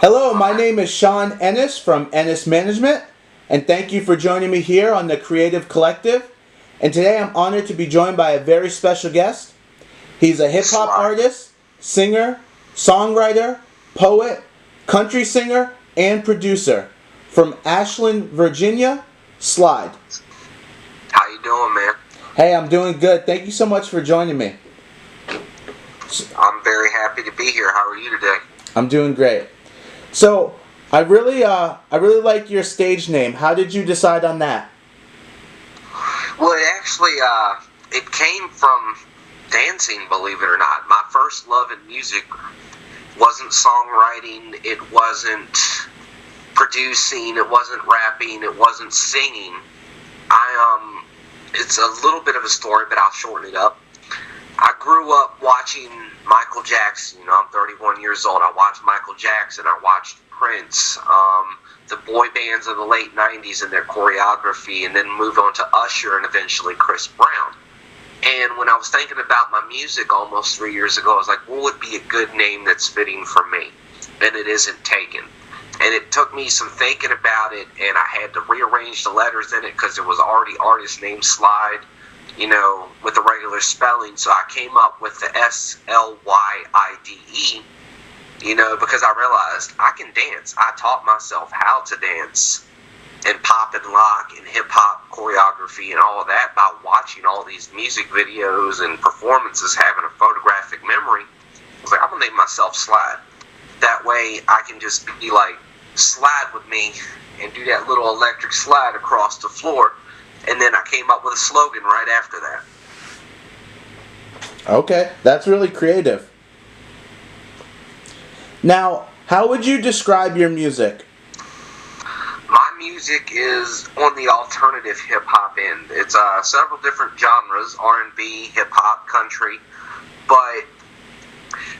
Hello, my name is Sean Ennis from Ennis Management, and thank you for joining me here on the Creative Collective. And today I'm honored to be joined by a very special guest. He's a hip hop artist, singer, songwriter, poet, country singer, and producer from Ashland, Virginia, Slyide. How you doing, man? Hey, I'm doing good. Thank you so much for joining me. I'm very happy to be here. How are you today? I'm doing great. So, I really like your stage name. How did you decide on that? Well, it came from dancing, believe it or not. My first love in music wasn't songwriting, it wasn't producing, it wasn't rapping, it wasn't singing. It's a little bit of a story, but I'll shorten it up. I grew up watching Michael Jackson. I'm 31 years old. I watched Michael Jackson. I watched Prince, the boy bands of the late 90s and their choreography, and then moved on to Usher and eventually Chris Brown. And when I was thinking about my music almost 3 years ago, I was like, what would be a good name that's fitting for me? And it isn't taken. And it took me some thinking about it, and I had to rearrange the letters in it because there was already artist named Slyide, with the regular spelling. So I came up with the Slyide, because I realized I can dance. I taught myself how to dance and pop and lock and hip-hop choreography and all of that by watching all these music videos and performances, having a photographic memory. I was like, I'm going to name myself Slyide. That way I can just be like, slide with me and do that little electric slide across the floor. And then I came up with a slogan right after that. Okay, that's really creative. Now, how would you describe your music? My music is on the alternative hip-hop end. It's several different genres, R&B, hip-hop, country, but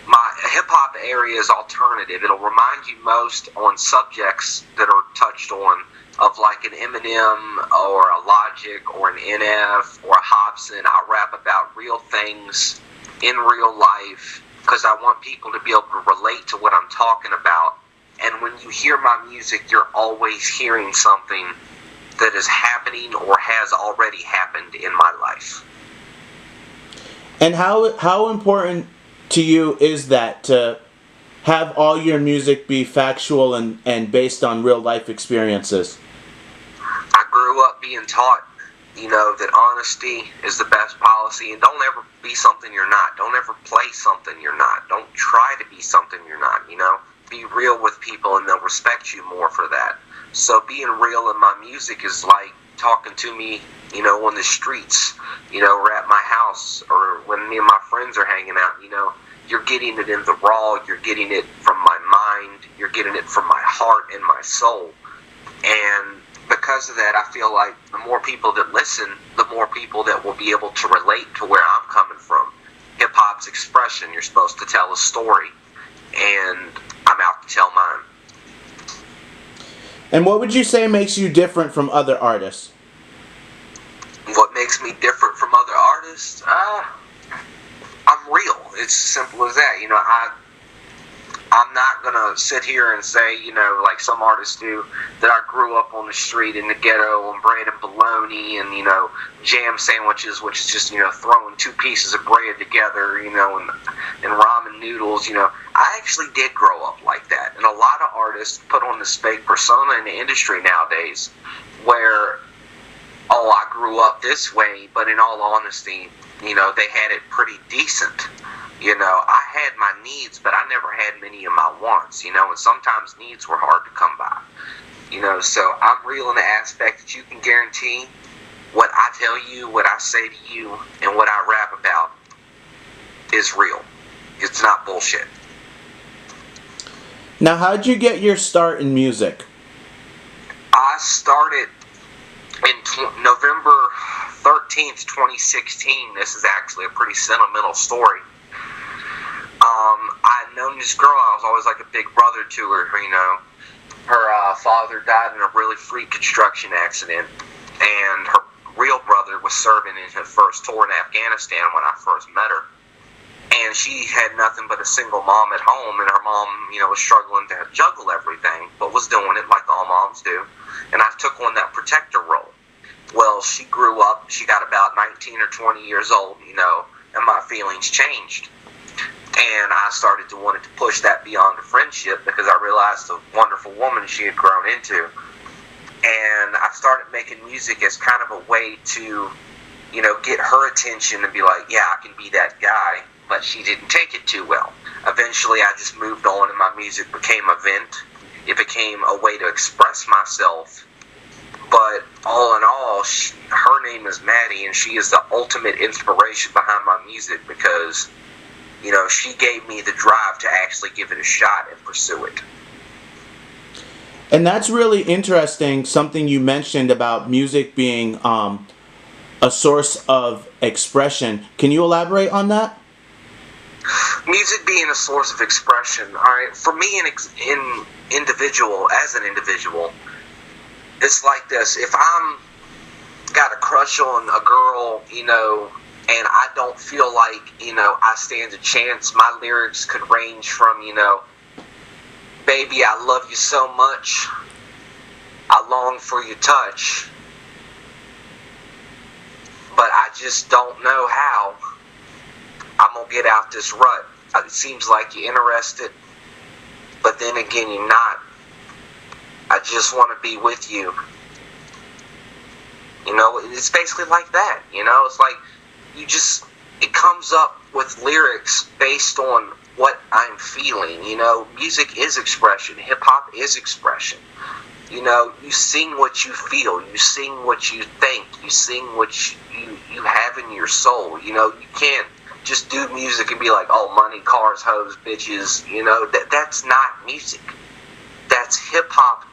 my hip-hop area is alternative. It'll remind you most on subjects that are touched on, of like an Eminem or a Logic or an NF or a Hobson. I rap about real things in real life because I want people to be able to relate to what I'm talking about. And when you hear my music, you're always hearing something that is happening or has already happened in my life. And how important to you is that to have all your music be factual and based on real life experiences? I grew up being taught, that honesty is the best policy, and don't ever be something you're not. Don't ever play something you're not. Don't try to be something you're not, Be real with people and they'll respect you more for that. So being real in my music is like talking to me, on the streets, or at my house, or when me and my friends are hanging out, you're getting it in the raw, you're getting it from my mind, you're getting it from my heart and my soul. And because of that, I feel like the more people that listen, the more people that will be able to relate to where I'm coming from. Hip-hop's expression, you're supposed to tell a story, and I'm out to tell mine. And what would you say makes you different from other artists? What makes me different from other artists? I'm real. It's as simple as that. I'm not going to sit here and say, like some artists do, that I grew up on the street in the ghetto on bread and bologna and, jam sandwiches, which is just, throwing two pieces of bread together, and ramen noodles, I actually did grow up like that. And a lot of artists put on this fake persona in the industry nowadays where, I grew up this way, but in all honesty, they had it pretty decent. I had my needs, but I never had many of my wants, and sometimes needs were hard to come by. So I'm real in the aspect that you can guarantee what I tell you, what I say to you, and what I rap about is real. It's not bullshit. Now, how'd you get your start in music? I started in November 13th, 2016. This is actually a pretty sentimental story. I had known this girl. I was always like a big brother to her, Her father died in a really freak construction accident, and her real brother was serving in his first tour in Afghanistan when I first met her. And and she had nothing but a single mom at home, and her mom, was struggling to juggle everything, but was doing it like all moms do. And I took on that protector role. Well, she grew up, she got about 19 or 20 years old, and my feelings changed. And I started to want to push that beyond a friendship, because I realized the wonderful woman she had grown into. And I started making music as kind of a way to, get her attention and be like, yeah, I can be that guy. But she didn't take it too well. Eventually, I just moved on, and my music became a vent. It became a way to express myself. But all in all, her name is Maddie, and she is the ultimate inspiration behind my music, because, she gave me the drive to actually give it a shot and pursue it. And that's really interesting, something you mentioned about music being a source of expression. Can you elaborate on that? Music being a source of expression. All right, for me, as an individual, it's like this. If I'm got a crush on a girl, and I don't feel like, I stand a chance, my lyrics could range from, baby, I love you so much, I long for your touch, but I just don't know how I'm going to get out this rut. It seems like you're interested, but then again, you're not. I just want to be with you. It's basically like that. It's like it comes up with lyrics based on what I'm feeling. Music is expression. Hip-hop is expression. You sing what you feel. You sing what you think. You sing what you have in your soul. You can't just do music and be like, oh, money, cars, hoes, bitches. That's not music. That's hip-hop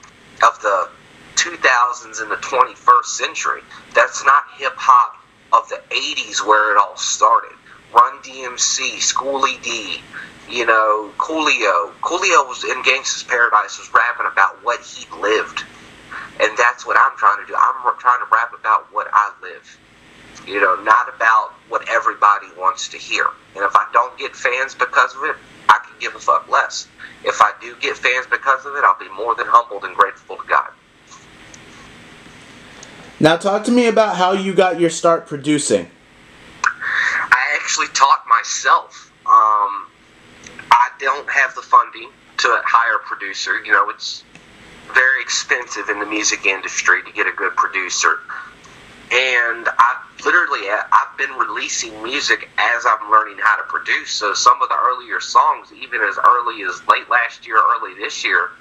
of the 2000s and the 21st century. That's not hip-hop of the 80s where it all started. Run DMC, Schoolie D, Coolio. Coolio was in Gangsta's Paradise, was rapping about what he lived. And that's what I'm trying to do. I'm trying to rap about what I live. Not about what everybody wants to hear. And if I don't get fans because of it, I can give a fuck less. If I do get fans because of it, I'll be more than humbled and grateful to God. Now talk to me about how you got your start producing. I actually taught myself. I don't have the funding to hire a producer. It's very expensive in the music industry to get a good producer. And I've been releasing music as I'm learning how to produce. So some of the earlier songs, even as early as late last year, early this year,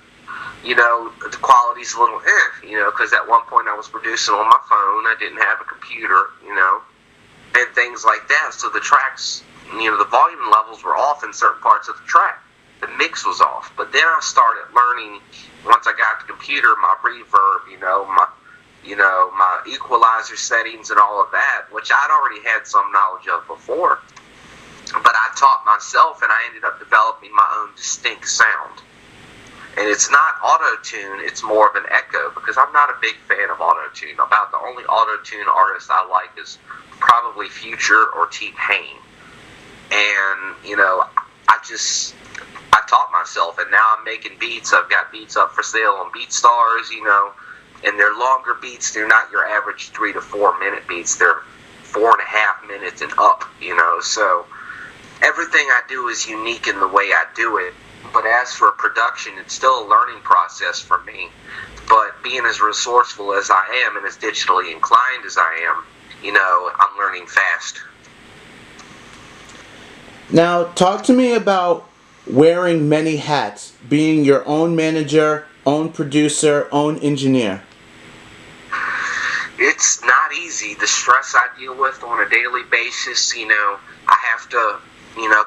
the quality's a little because at one point I was producing on my phone. I didn't have a computer, and things like that. So the tracks, the volume levels were off in certain parts of the track. The mix was off. But then I started learning, once I got the computer, my reverb, my equalizer settings and all of that, which I'd already had some knowledge of before. But I taught myself, and I ended up developing my own distinct sound. And it's not auto-tune, it's more of an echo, because I'm not a big fan of auto-tune. About the only auto-tune artist I like is probably Future or T-Pain. And, I taught myself, and now I'm making beats. I've got beats up for sale on BeatStars, and they're longer beats. They're not your average 3 to 4 minute beats. They're 4.5 minutes and up, so everything I do is unique in the way I do it. But as for production, it's still a learning process for me. But being as resourceful as I am and as digitally inclined as I am, I'm learning fast. Now, talk to me about wearing many hats, being your own manager, own producer, own engineer. It's not easy. The stress I deal with on a daily basis, I have to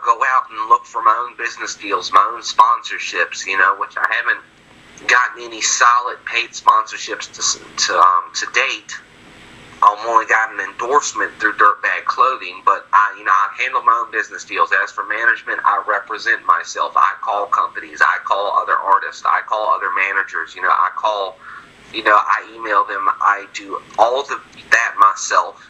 go out and look for my own business deals, my own sponsorships, which I haven't gotten any solid paid sponsorships to date. I've only got an endorsement through Dirtbag Clothing, but I handle my own business deals. As for management, I represent myself. I call companies. I call other artists. I call other managers. I call, I email them. I do all of that myself.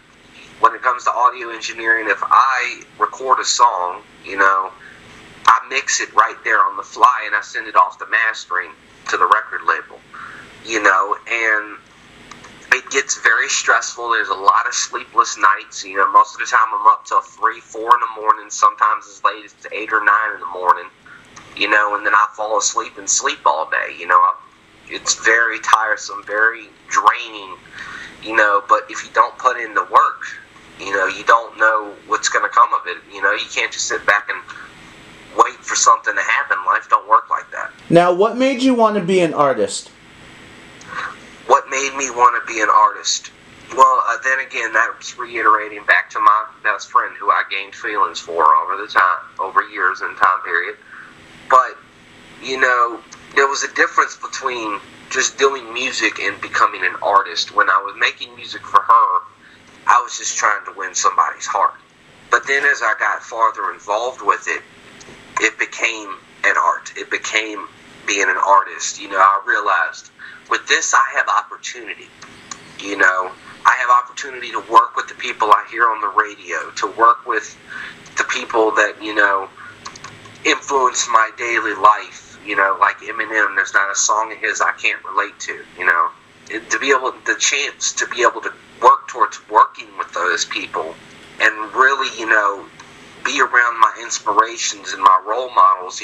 when it comes to audio engineering, if I record a song, I mix it right there on the fly and I send it off the mastering to the record label, and it gets very stressful. There's a lot of sleepless nights. Most of the time I'm up till 3, 4 in the morning, sometimes as late as 8 or 9 in the morning, and then I fall asleep and sleep all day. It's very tiresome, very draining, but if you don't put in the work, you don't know what's going to come of it. You can't just sit back and wait for something to happen. Life don't work like that. Now, what made you want to be an artist? What made me want to be an artist? Well, then again, that's reiterating back to my best friend who I gained feelings for over years and time period. But, there was a difference between just doing music and becoming an artist. When I was making music for her, I was just trying to win somebody's heart. But then as I got farther involved with it, it became an art. It became being an artist. I realized with this I have opportunity. I have opportunity to work with the people I hear on the radio, to work with the people that, influence my daily life. Like Eminem, there's not a song of his I can't relate to. To be able, the chance to be able to work towards working with those people and really, be around my inspirations and my role models,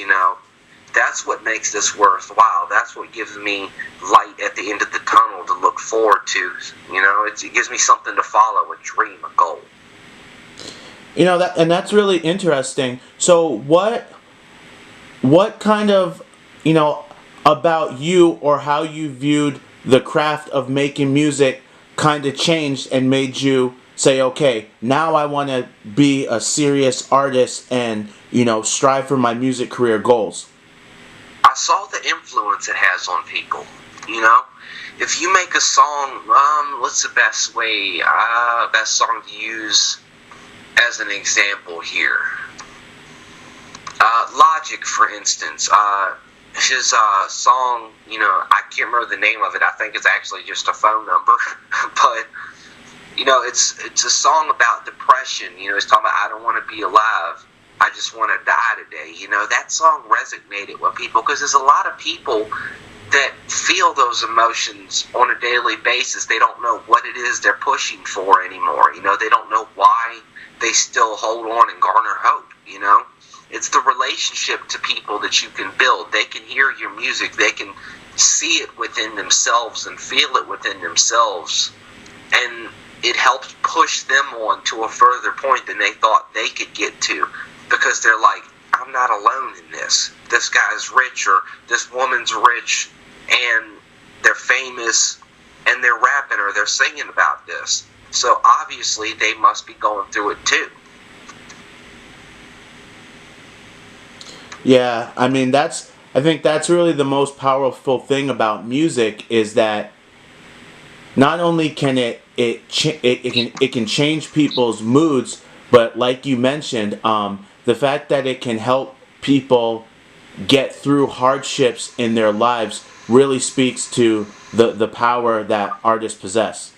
that's what makes this worthwhile. That's what gives me light at the end of the tunnel to look forward to. It gives me something to follow, a dream, a goal. That's really interesting. So what kind of, about you or how you viewed the craft of making music kind of changed and made you say, okay, now I want to be a serious artist and, strive for my music career goals? I saw the influence it has on people. If you make a song, what's the best song to use as an example here? Logic, for instance. His song, I can't remember the name of it. I think it's actually just a phone number. But, it's a song about depression. It's talking about, I don't want to be alive. I just want to die today. That song resonated with people because there's a lot of people that feel those emotions on a daily basis. They don't know what it is they're pushing for anymore. They don't know why they still hold on and garner hope. It's the relationship to people that you can build. They can hear your music. They can see it within themselves and feel it within themselves. And it helps push them on to a further point than they thought they could get to. Because they're like, I'm not alone in this. This guy's rich or this woman's rich and they're famous and they're rapping or they're singing about this. So obviously they must be going through it too. Yeah, I think that's really the most powerful thing about music is that not only can it can change people's moods, but like you mentioned, the fact that it can help people get through hardships in their lives really speaks to the power that artists possess.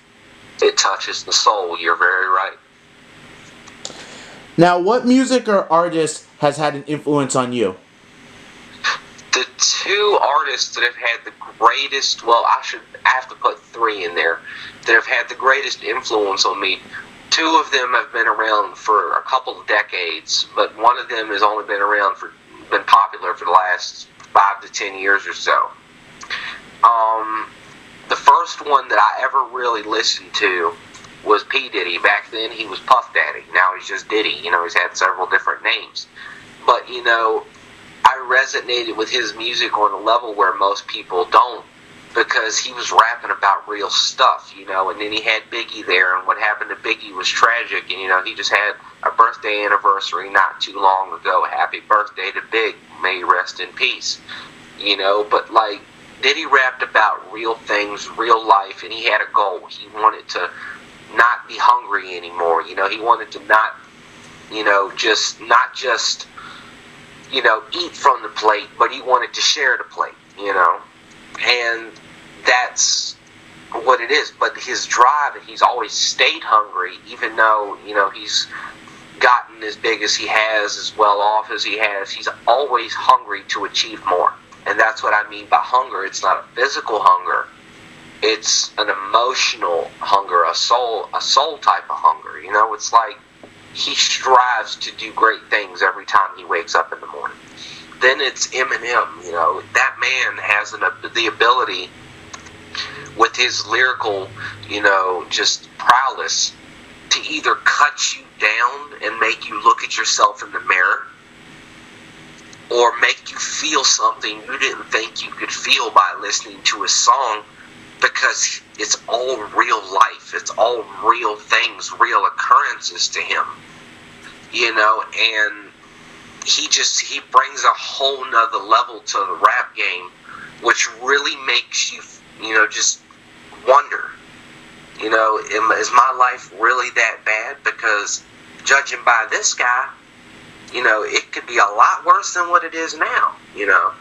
It touches the soul. You're very right. Now, what music or artist has had an influence on you? The two artists that have had the greatest, I have to put 3 in there, that have had the greatest influence on me. 2 of them have been around for a couple of decades, but one of them has only been popular for the last 5 to 10 years or so. The first one that I ever really listened to was P. Diddy. Back then he was Puff Daddy. Now he's just Diddy. He's had several different names. But, I resonated with his music on a level where most people don't, because he was rapping about real stuff, and then he had Biggie there, and what happened to Biggie was tragic, and, he just had a birthday anniversary not too long ago. Happy birthday to Big, may he rest in peace, but, Diddy rapped about real things, real life, and he had a goal. He wanted to not be hungry anymore, he wanted to not just eat from the plate, but he wanted to share the plate, and that's what it is. But his drive, and he's always stayed hungry, even though, you know, he's gotten as big as he has, as well off as he has. He's always hungry to achieve more. And that's what I mean by hunger. It's not a physical hunger. It's an emotional hunger, a soul type of hunger. You know, it's like he strives to do great things every time he wakes up in the morning. Then it's Eminem. You know, that man has the ability, with his lyrical, you know, just prowess, to either cut you down and make you look at yourself in the mirror, or make you feel something you didn't think you could feel by listening to his song, because it's all real life. It's all real things, real occurrences to him. You know, and he brings a whole nother level to the rap game, which really makes you, you know, just wonder, you know, is my life really that bad? Because judging by this guy, you know, it could be a lot worse than what it is now, you know.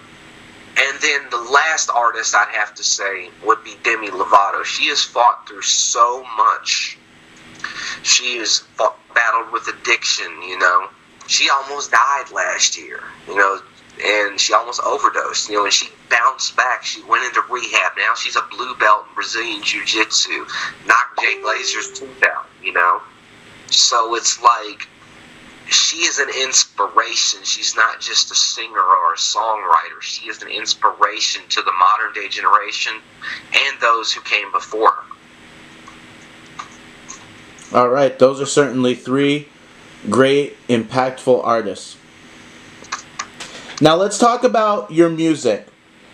And then the last artist I'd have to say would be Demi Lovato. She has fought through so much. She has battled with addiction, you know. She almost died last year, you know, and she almost overdosed, you know, and she bounced back. She went into rehab. Now she's a blue belt in Brazilian Jiu-Jitsu. Knocked Jay Glazer's tooth out, you know. So it's like, she is an inspiration. She's not just a singer or a songwriter. She is an inspiration to the modern day generation and those who came before her. All right, those are certainly three great, impactful artists. Now let's talk about your music.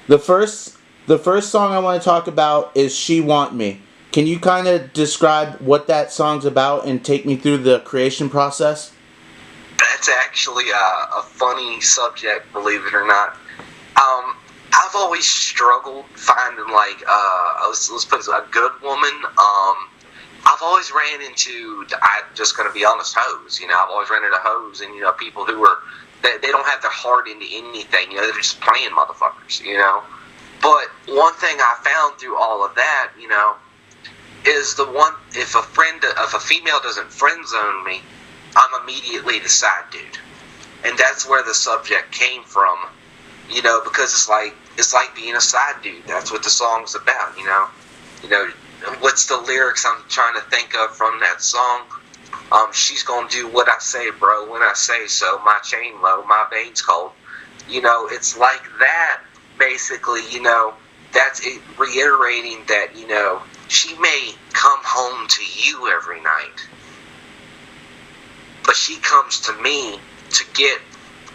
The first song I want to talk about is She Want Me. Can you kind of describe what that song's about and take me through the creation process? That's actually a funny subject, believe it or not. I've always struggled finding, like, let's put it, a good woman. I've always ran into, I'm just going to be honest, hoes. You know, I've always ran into hoes and, you know, people who are, they don't have their heart into anything. You know, they're just playing motherfuckers, you know. But one thing I found through all of that, you know, is if a female doesn't friend zone me, I'm immediately the side dude. And that's where the subject came from, you know, because it's like being a side dude. That's what the song's about, you know. You know, what's the lyrics I'm trying to think of from that song? She's gonna do what I say, bro, when I say so. My chain low, my veins cold. You know, it's like that, basically, you know. That's it, reiterating that, you know, she may come home to you every night, but she comes to me to get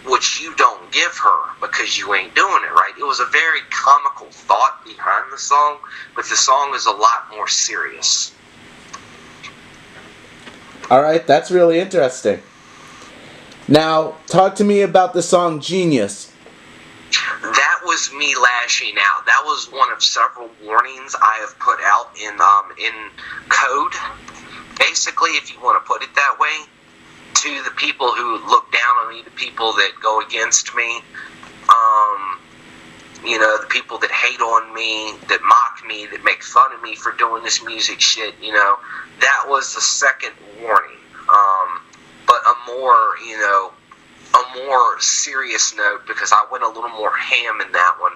what you don't give her because you ain't doing it right. It was a very comical thought behind the song, but the song is a lot more serious. All right, that's really interesting. Now, talk to me about the song Genius. That was me lashing out. That was one of several warnings I have put out in code. Basically, if you want to put it that way, to the people who look down on me, the people that go against me, you know, the people that hate on me, that mock me, that make fun of me for doing this music shit, you know, that was the second warning. But a more serious note, because I went a little more ham in that one.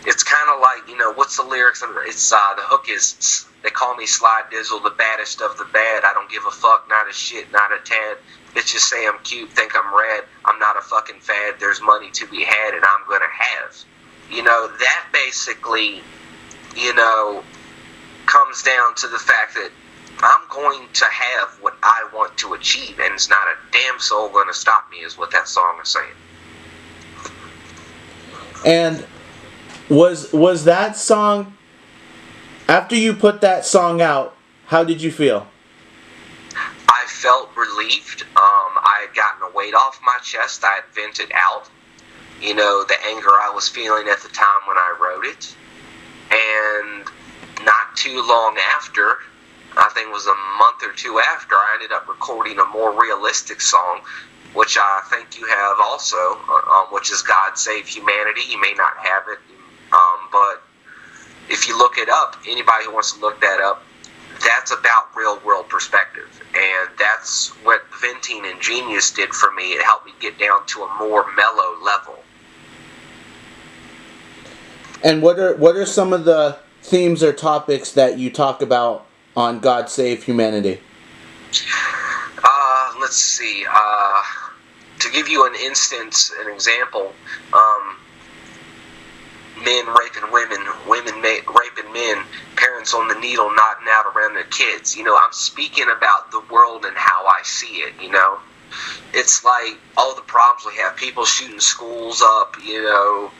It's kind of like, you know, what's the lyrics? It's the hook is, they call me Slyide, the baddest of the bad. I don't give a fuck, not a shit, not a tad. Bitches say I'm cute, think I'm rad. I'm not a fucking fad. There's money to be had, and I'm gonna have. You know, that basically, you know, comes down to the fact that I'm going to have what I want to achieve, and it's not a damn soul gonna stop me, is what that song is saying. And was that song, after you put that song out, how did you feel? I felt relieved. I had gotten a weight off my chest. I had vented out, you know, the anger I was feeling at the time when I wrote it. And not too long after, I think it was a month or two after, I ended up recording a more realistic song, which I think you have also, which is God Save Humanity. You may not have it, but if you look it up, anybody who wants to look that up, that's about real world perspective. And that's what venting and genius did for me. It helped me get down to a more mellow level. And what are some of the themes or topics that you talk about on God Save Humanity? Let's see. To give you an instance, an example, men raping women, women raping men, parents on the needle nodding out around their kids. You know, I'm speaking about the world and how I see it, you know. It's like all the problems we have, people shooting schools up, you know,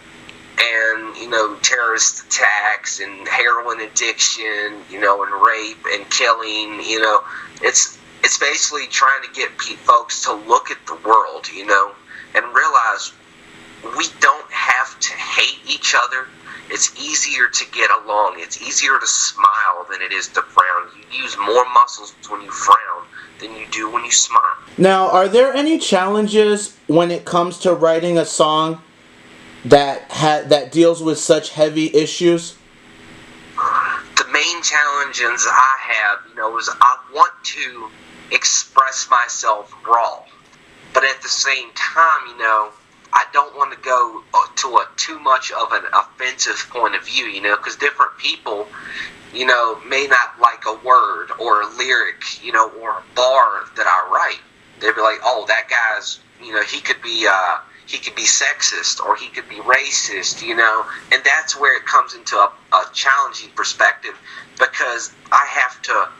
and, you know, terrorist attacks and heroin addiction, you know, and rape and killing, you know. It's basically trying to get folks to look at the world, you know, and realize we don't have to hate each other. It's easier to get along. It's easier to smile than it is to frown. You use more muscles when you frown than you do when you smile. Now, are there any challenges when it comes to writing a song that deals with such heavy issues? The main challenges I have, you know, is I want to express myself raw, but at the same time, you know, I don't want to go to too much of an offensive point of view, you know, because different people, you know, may not like a word or a lyric, you know, or a bar that I write. They'd be like, oh, that guy's, you know, he could be sexist or he could be racist, you know, and that's where it comes into a challenging perspective, because I have to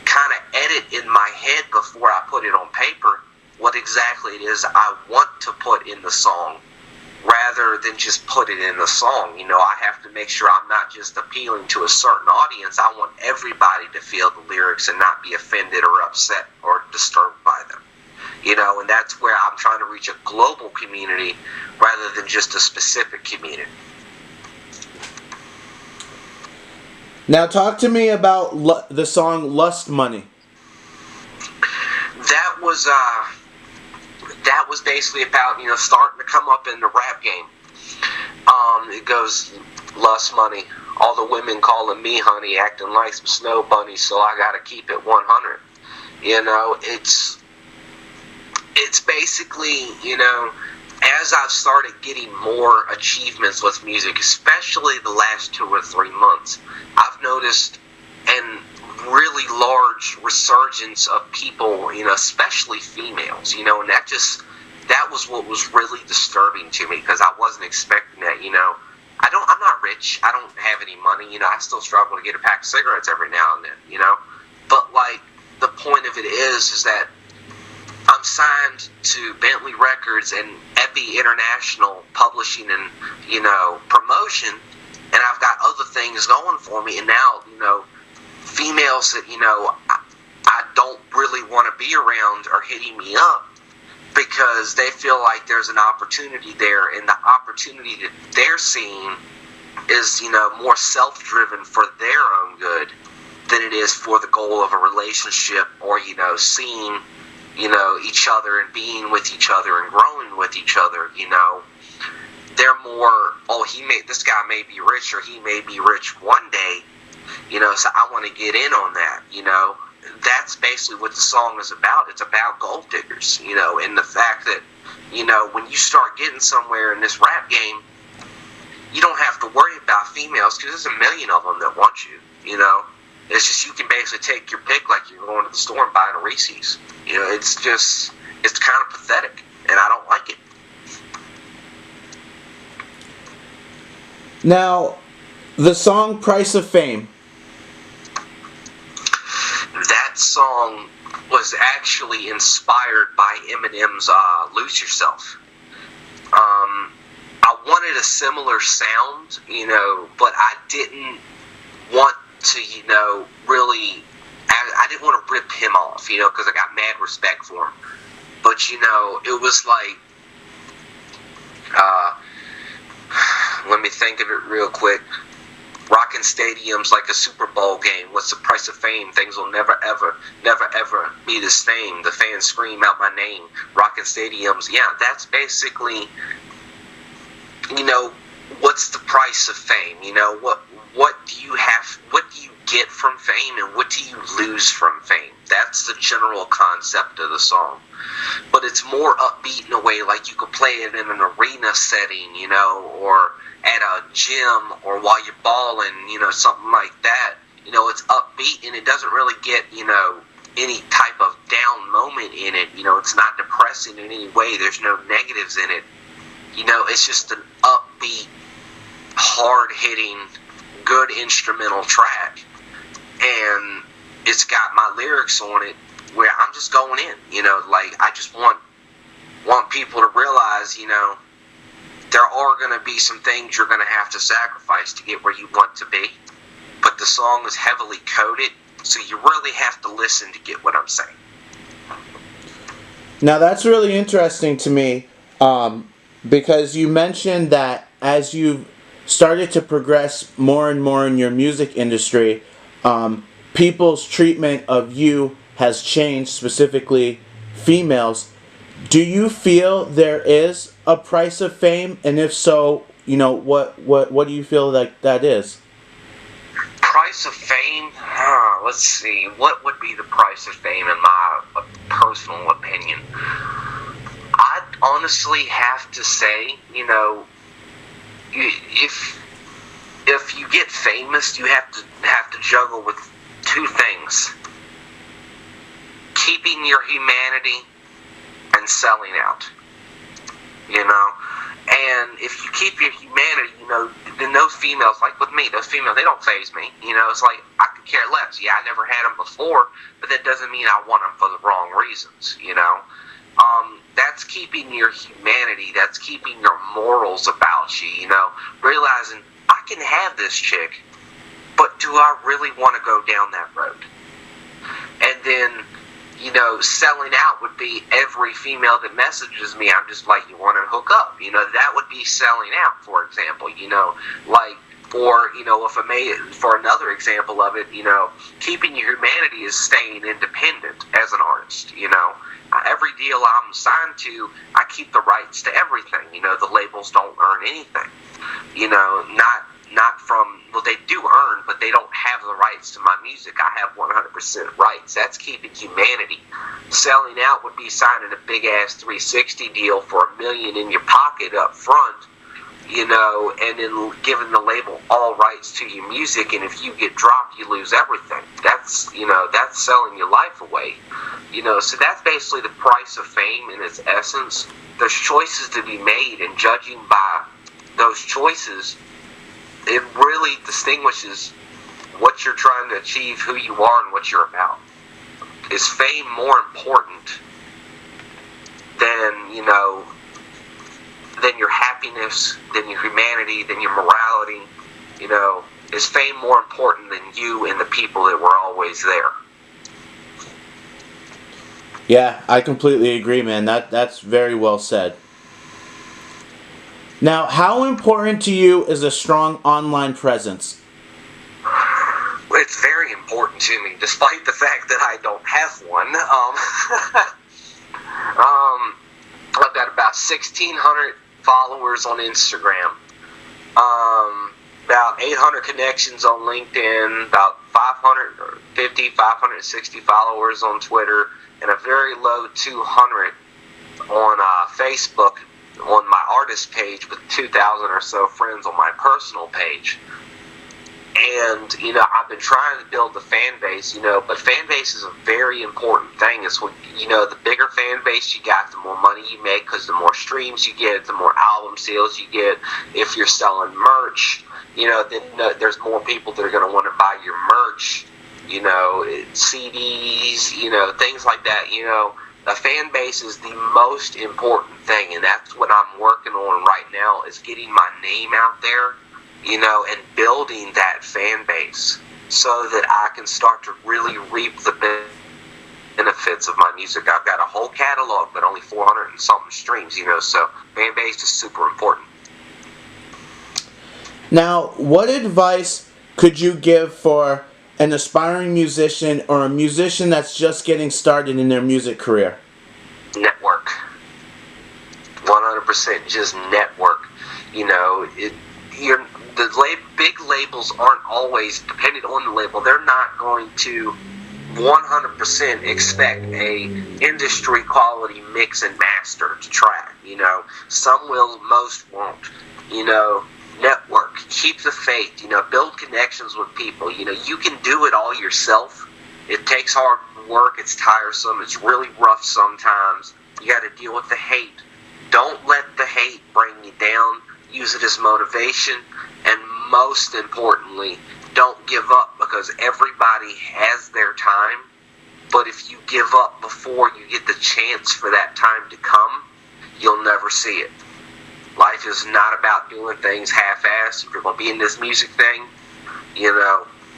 kind of edit in my head before I put it on paper what exactly it is I want to put in the song, rather than just put it in the song. You know, I have to make sure I'm not just appealing to a certain audience. I want everybody to feel the lyrics and not be offended or upset or disturbed by them. You know, and that's where I'm trying to reach a global community rather than just a specific community. Now talk to me about the song Lust Money. That was basically about, you know, starting to come up in the rap game. It goes, lust money, all the women calling me honey, acting like some snow bunnies, so I gotta keep it 100. You know, it's basically, you know, as I've started getting more achievements with music, especially the last 2 or 3 months, I've noticed an really large resurgence of people, you know, especially females, you know, and that was what was really disturbing to me, because I wasn't expecting that, you know. I'm not rich, I don't have any money, you know, I still struggle to get a pack of cigarettes every now and then, you know, but like, the point of it is that I'm signed to Bentley Records and Epi International Publishing and, you know, promotion, and I've got other things going for me, and now, you know, females that, you know, I don't really want to be around are hitting me up because they feel like there's an opportunity there, and the opportunity that they're seeing is, you know, more self-driven for their own good than it is for the goal of a relationship or, you know, seeing, you know, each other and being with each other and growing with each other. You know, they're more, oh, this guy may be rich, or he may be rich one day, you know, so I want to get in on that, you know. That's basically what the song is about. It's about gold diggers, you know, and the fact that, you know, when you start getting somewhere in this rap game, you don't have to worry about females, because there's a million of them that want you, you know. It's just, you can basically take your pick like you're going to the store and buying a Reese's. You know, it's kind of pathetic, and I don't like it. Now, the song Price of Fame. That song was actually inspired by Eminem's Lose Yourself. I wanted a similar sound, you know, but I didn't want to, you know, really, I didn't want to rip him off, you know, because I got mad respect for him. But, you know, it was like, let me think of it real quick. Rocking stadiums like a Super Bowl game. What's the price of fame? Things will never ever be the same. The fans scream out my name. Rocking stadiums. Yeah, that's basically, you know, what what's the price of fame? You know, what do you have? What do you get from fame, and what do you lose from fame? That's the general concept of the song. But it's more upbeat in a way, like you could play it in an arena setting, you know, or at a gym, or while you're balling, you know, something like that. You know, it's upbeat, and it doesn't really get, you know, any type of down moment in it. You know, it's not depressing in any way. There's no negatives in it. You know, it's just an upbeat, hard-hitting, good instrumental track. And it's got my lyrics on it where I'm just going in. You know, like, I just want people to realize, you know, there are going to be some things you're going to have to sacrifice to get where you want to be. But the song is heavily coded, so you really have to listen to get what I'm saying. Now that's really interesting to me, because you mentioned that as you've started to progress more and more in your music industry, people's treatment of you has changed, specifically females. Do you feel there is a price of fame? And if so, you know, what do you feel like that is? Price of fame? Let's see. What would be the price of fame in my personal opinion? I'd honestly have to say, you know, if you get famous, you have to juggle with two things: keeping your humanity and selling out. You know, and if you keep your humanity, you know, then those females, like with me, those females, they don't faze me. You know, it's like, I could care less. Yeah, I never had them before, but that doesn't mean I want them for the wrong reasons. You know, that's keeping your humanity. That's keeping your morals about you. You know, realizing I can have this chick, but do I really want to go down that road? And then, you know, selling out would be every female that messages me, I'm just like, you want to hook up? You know, that would be selling out, for example, you know, like, or, you know, for another example of it, you know, keeping your humanity is staying independent as an artist, you know. Every deal I'm signed to, I keep the rights to everything, you know, the labels don't earn anything, you know, not from, well, they do earn, but they don't have the rights to my music. I have 100% rights. That's keeping humanity. Selling out would be signing a big-ass 360 deal for $1 million in your pocket up front, you know, and then giving the label all rights to your music, and if you get dropped, you lose everything. That's, you know, that's selling your life away. You know, so that's basically the price of fame in its essence. There's choices to be made, and judging by those choices, it really distinguishes what you're trying to achieve, who you are, and what you're about. Is fame more important than, you know, than your happiness, than your humanity, than your morality? You know, is fame more important than you and the people that were always there? Yeah, I completely agree, man. That's very well said. Now, how important to you is a strong online presence? It's very important to me, despite the fact that I don't have one. I've got about 1,600 followers on Instagram, about 800 connections on LinkedIn, about 560 followers on Twitter, and a very low 200 on Facebook, on my artist page, with 2,000 or so friends on my personal page. And, you know, I've been trying to build the fan base, you know, but fan base is a very important thing. It's what, you know, the bigger fan base you got, the more money you make, because the more streams you get, the more album sales you get. If you're selling merch, you know, then there's more people that are going to want to buy your merch, you know, CDs, you know, things like that. You know, the fan base is the most important thing, and that's what I'm working on right now, is getting my name out there, you know, and building that fan base so that I can start to really reap the benefits of my music. I've got a whole catalog, but only 400 and something streams, you know, so fan base is super important. Now, what advice could you give for an aspiring musician or a musician that's just getting started in their music career? Network. 100% just network. You know, big labels aren't always dependent on the label. They're not going to 100% expect a industry quality mix and master to track. Some will, most won't. Network, keep the faith. Build connections with people. You can do it all yourself. It takes hard work. It's tiresome. It's really rough sometimes. You got to deal with the hate. Don't let the hate bring you down. Use it as motivation. And most importantly, don't give up, because everybody has their time. But if you give up before you get the chance for that time to come, you'll never see it. Life is not about doing things half-assed. If you're going to be in this music thing,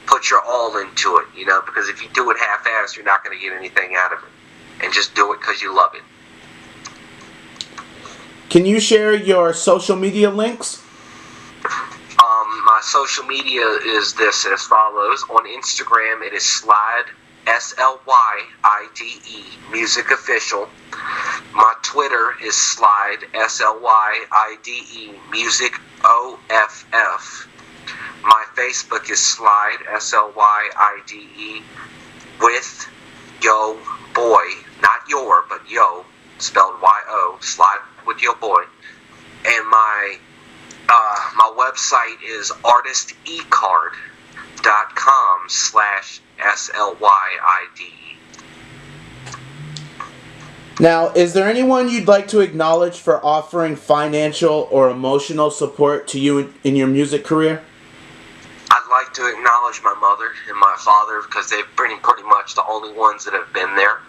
put your all into it, because if you do it half-assed, you're not going to get anything out of it. And just do it because you love it. Can you share your social media links? My social media is this as follows. On Instagram, it is Slyide, Slyide, Music Official. My Twitter is Slyide, Slyide, Music OFF. My Facebook is Slyide, Slyide, with Yo Boy, not your, but Yo, spelled Y-O, Slyide with Yo Boy. And my website is artistecard.com/SLYIDE. Now, is there anyone you'd like to acknowledge for offering financial or emotional support to you in your music career? I'd like to acknowledge my mother and my father, because they've been pretty much the only ones that have been there.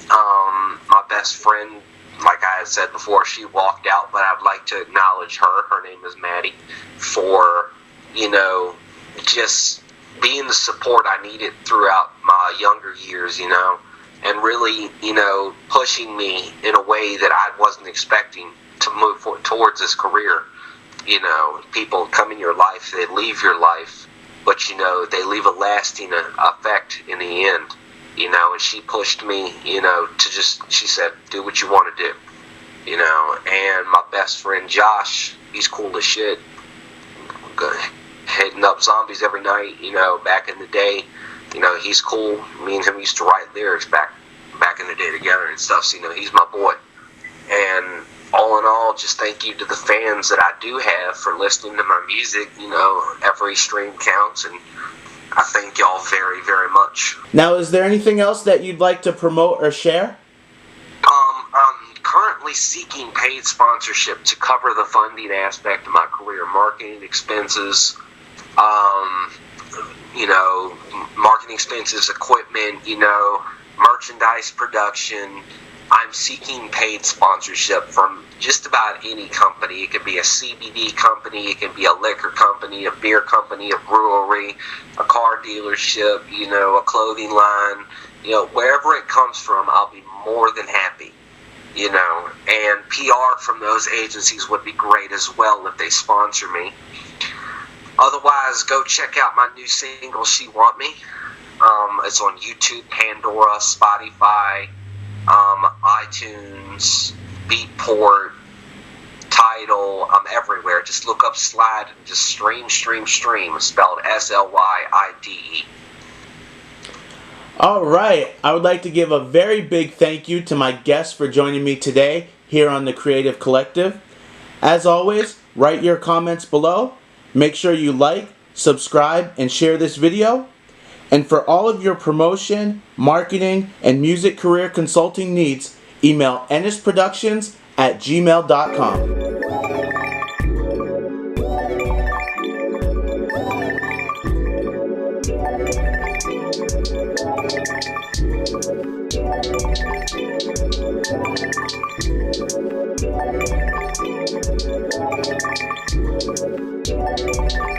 My best friend, like I had said before, she walked out, but I'd like to acknowledge her. Her name is Maddie, for, just being the support I needed throughout my younger years, and really, pushing me in a way that I wasn't expecting to move towards this career. People come in your life, they leave your life, but, they leave a lasting effect in the end. And she pushed me, she said, do what you want to do, and my best friend Josh, he's cool as shit, hitting up zombies every night, back in the day, he's cool. Me and him used to write lyrics back in the day together and stuff, so, he's my boy. And all in all, just thank you to the fans that I do have for listening to my music. Every stream counts, and I thank y'all very, very much. Now, is there anything else that you'd like to promote or share? I'm currently seeking paid sponsorship to cover the funding aspect of my career, marketing expenses, marketing expenses, equipment, merchandise production. I'm seeking paid sponsorship from just about any company. It could be a CBD company, it can be a liquor company, a beer company, a brewery, a car dealership, a clothing line, wherever it comes from, I'll be more than happy, and PR from those agencies would be great as well if they sponsor me. Otherwise, go check out my new single, She Want Me. It's on YouTube, Pandora, Spotify, iTunes, Beatport, Tidal. I'm everywhere. Just look up Slyide and just stream. It's spelled SLYIDE. All right. I would like to give a very big thank you to my guests for joining me today here on the Creative Collective. As always, write your comments below. Make sure you like, subscribe, and share this video. And for all of your promotion, marketing, and music career consulting needs, email ennisproductions@gmail.com.